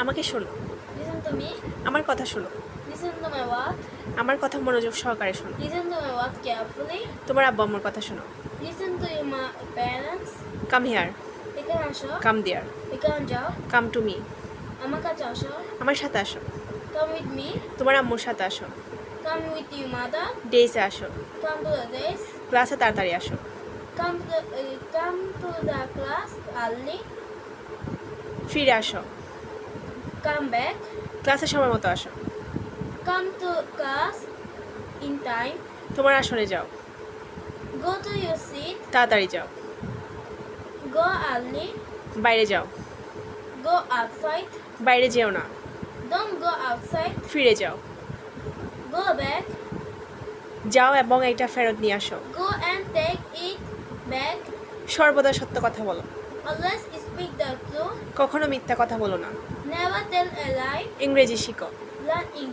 আমাকে শোনো। Listen to me. আমার কথা শোনো। Listen to my word. আমার কথা মনোযোগ সহকারে শোনো। Listen to my word carefully. তোমার আব্বু আম্মুর কথা শোনো। Listen to my parents. Come here, এখানে আসো। কাম দেয়ার, এখানে যাও। Come to me. আমার কাছে আসো। আমার সাথে আসো। Come with me. তোমার আম্মুর সাথে আসো। Come with your mother. ডেইসে আসো। Come to the desk. ক্লাসে তাড়াতাড়ি আসো। Come to the class early. ফিরে আসো। Come back. ক্লাসে সময় মতো আসো। Come to class in time. তোমার আসনে যাও। Go to your seat. তাড়াতাড়ি যাও। Go early. বাইরে যাও। Go outside. বাইরে যেও না। Don't go outside. ফিরে যাও। Go back. যাও এবং এটা ফেরত নিয়ে আসো। Go and take it back. সর্বদা সত্য কথা বলো। Always speak the truth. কখনো মিথ্যা কথা বলো না। Never tell a lie. ইংরেজি শিখো। Learn English.